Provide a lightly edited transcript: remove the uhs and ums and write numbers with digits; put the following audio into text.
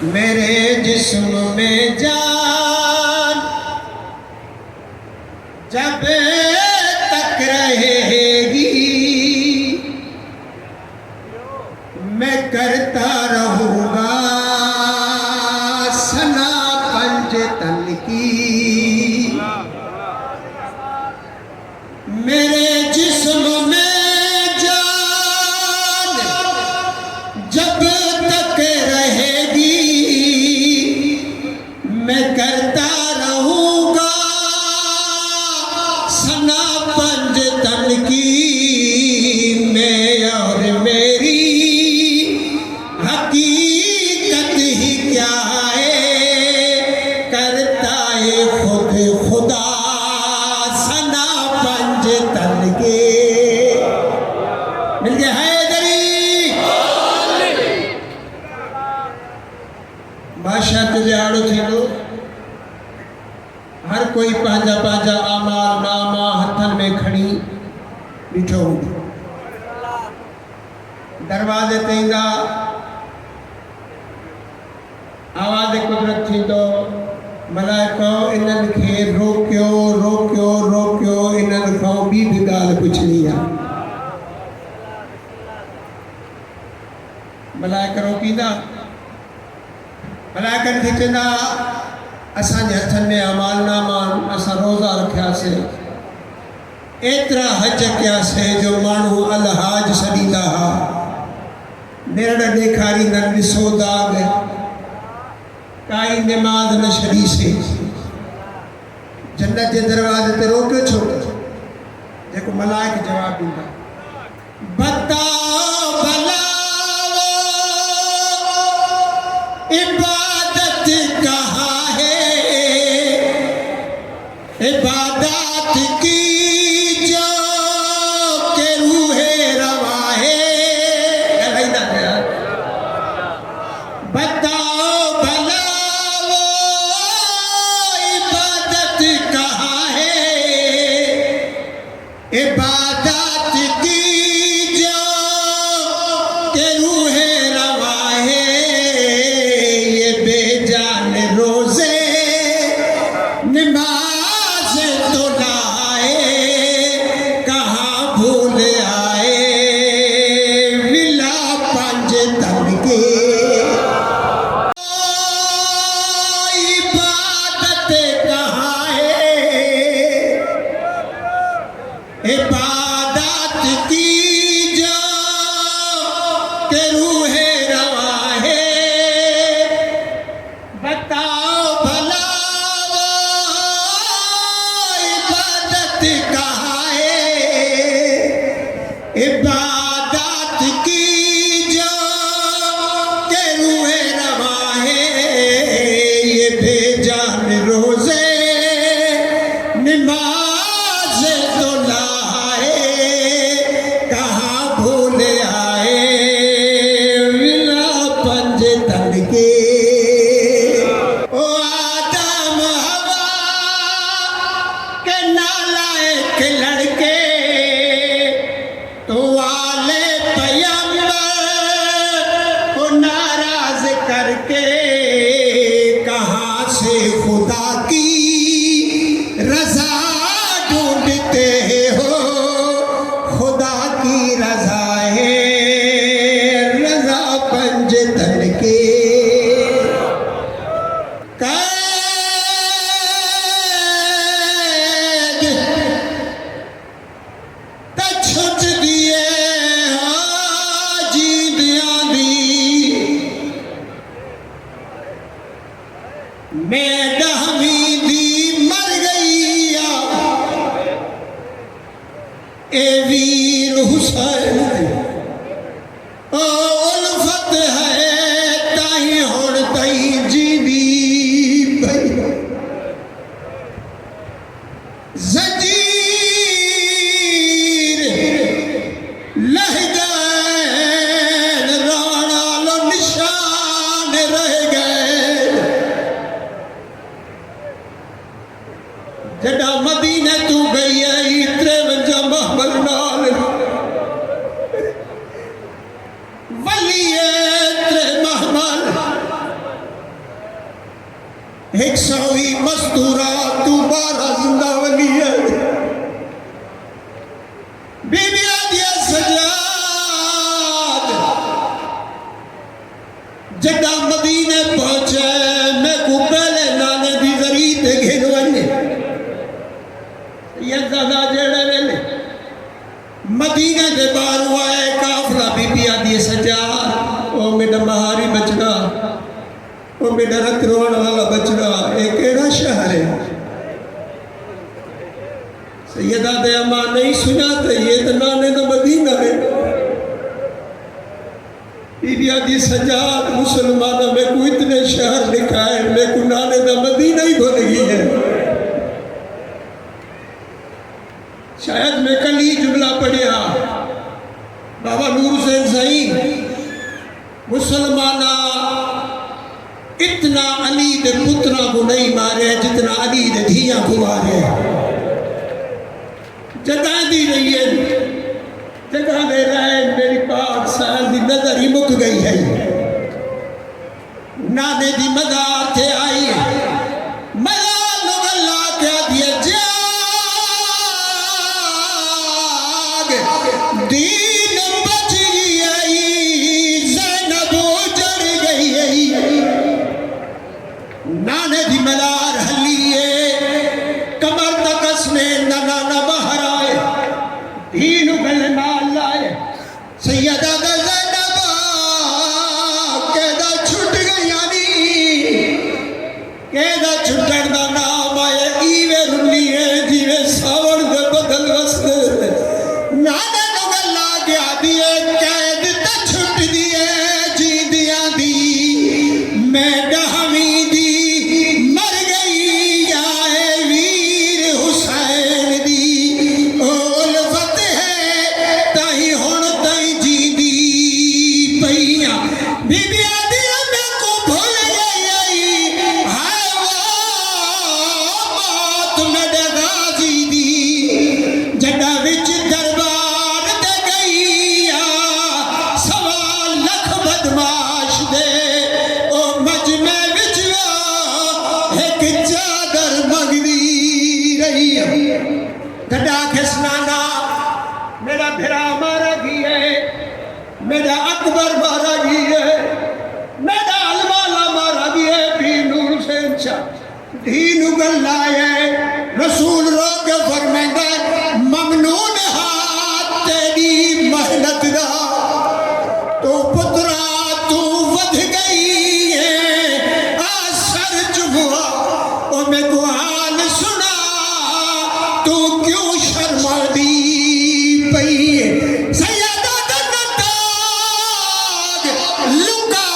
मेरे जिस्म में जान जब तक रहेगी मैं करता रहूँगा सना पंजतन की। मेरे जिस्म में जान जब तक रहेगी मैं करता रहूँगा सना पंजतन की। मैं और मेरी हकीकत ही क्या है करता है खुद खुदा सना पंजतन के। मिल गया है बादशाह तुझाड़ो थींदो। हर कोई पंहिंजा पंहिंजा आमाल नामा हथन में खणी बीठो हूंदो। दरवाजे ते ईंदा आवाज़ कुदरत थींदो मलाइको इन्हनि खे रोकियो रोकियो रोकियो इन्हनि खां ॿी बि ॻाल्हि पुछणी आहे। मलाइका रोकींदा मलाइकनि खे चवंदा असांजे हथनि में अमाल नामा असां रोज़ा रखियासीं एतिरा हज कयासीं जो माण्हू अलहाज सॾींदा हुआ नेरड़ ॾेखारींदा ॾिसो दाग काई निमाज़ न छॾीसीं। जन्नत जे दरवाज़े ते रोकियो छो? जेको मलाइक जवाबु ॾींदा बताओ भला इबादत कहाँ है इबादत की जो के रूहे रवा है। बताओ भला वो इबादत कहाँ है इबादत की जो के रूहे रवा है। रोजे नमाज तो लाए कहाँ भूल आए विला पंजतन के। इबादत कहाँ है इबादत की जो के रूहे रवा है। बताओ भला इबादत कहाँ है इबादत की जो के रूहे रवा है। ये बेजान रोजे नमाज तो लाए कहाँ भूल आए विला पंजतन के। लड़के तो वाले पैगंबर को नाराज करके कहाँ से खुदा की रजा ढूंढते हो। खुदा की रजा है रजा पंजतन के। छुट दिए जीदियां दी मैं दहमी दी मर गई ए वीर हुसैन उल्फत है ताई हुण तई जीदी लह गए राणा लो निशान रह गए। जड़ा मदीने तू गई है इतरे वंजा महमल नाल वली इतरे महमल 100 मस्तूरा तू 12 जिंदा वली है बीबिया दिया सजाद जदा मदीने पहुंचे मैं को पहले नाने दी जरी ते घेर वने ये दादा जेड़े वेले मदीने दे बाहर आए काफला बीबिया दी सजाद ओ मेरा महारी बचड़ा ओ मेरा रत रोण वाला बचड़ा एक केड़ा शहर है सैयदा दे अम्मा नहीं सुना तो ये तो नाने तो मदीना है बीबिया दी सजाद मुसलमानों में को इतने शहर लिखा है मैं को नाने तो मदीना ही भूल गई है शायद मैं कल ही जुमला पढ़िया बाबा नूर हुसैन सही मुसलमाना इतना अली दे पुत्रा को नहीं मारे जितना अली दे धिया को मारे जगह दी रही है जगह दे रहे मेरी पाक साल दी नजर ही मुक गई है नाने दी मदार थे आई मदार नुगल्ला क्या दिया जाग दीन बच गई ज़ैनब उजड़ गई नाने दी मदार हलिए कमर तकस में नना न बाहर आए दीन गल नाल लाए सैयदा दा ज़ैनब केदा छुट गया नी केदा छुटण दा नाम आए ईवे रुलिए जीवे सावण दे बदल वसदे नाने नु गल्ला गया दिए कैद ते छुट दिए जींदियां दी मैं डहवी दी मर गई आए वीर हुसैन दी उल्फत है ताई हुण ताई जींदी पईया बीबिया दी मैं को भूल गई हाय मौत मेरे गाजी दी जड़ा विच दरबार ते गई सवा लख बदमाश दे ओ मजमे विच एक चादर मंगदी रही गड्ढा खिसनाना मेरा भिरा मारा गई है मेरा अकबर मारा गई है मेरा अलवाला मारा गई है भी नूर हुसैन शाह दीन गल्ला है रसूल रोक फरमांदा ममनून हाथ तेरी मेहनत दा तो पुत्रा तू वध गई है आसर चुभा ओ मैं को हाल सुना तू क्यों शर्मा दी पई है सैयदा दा ताज लुका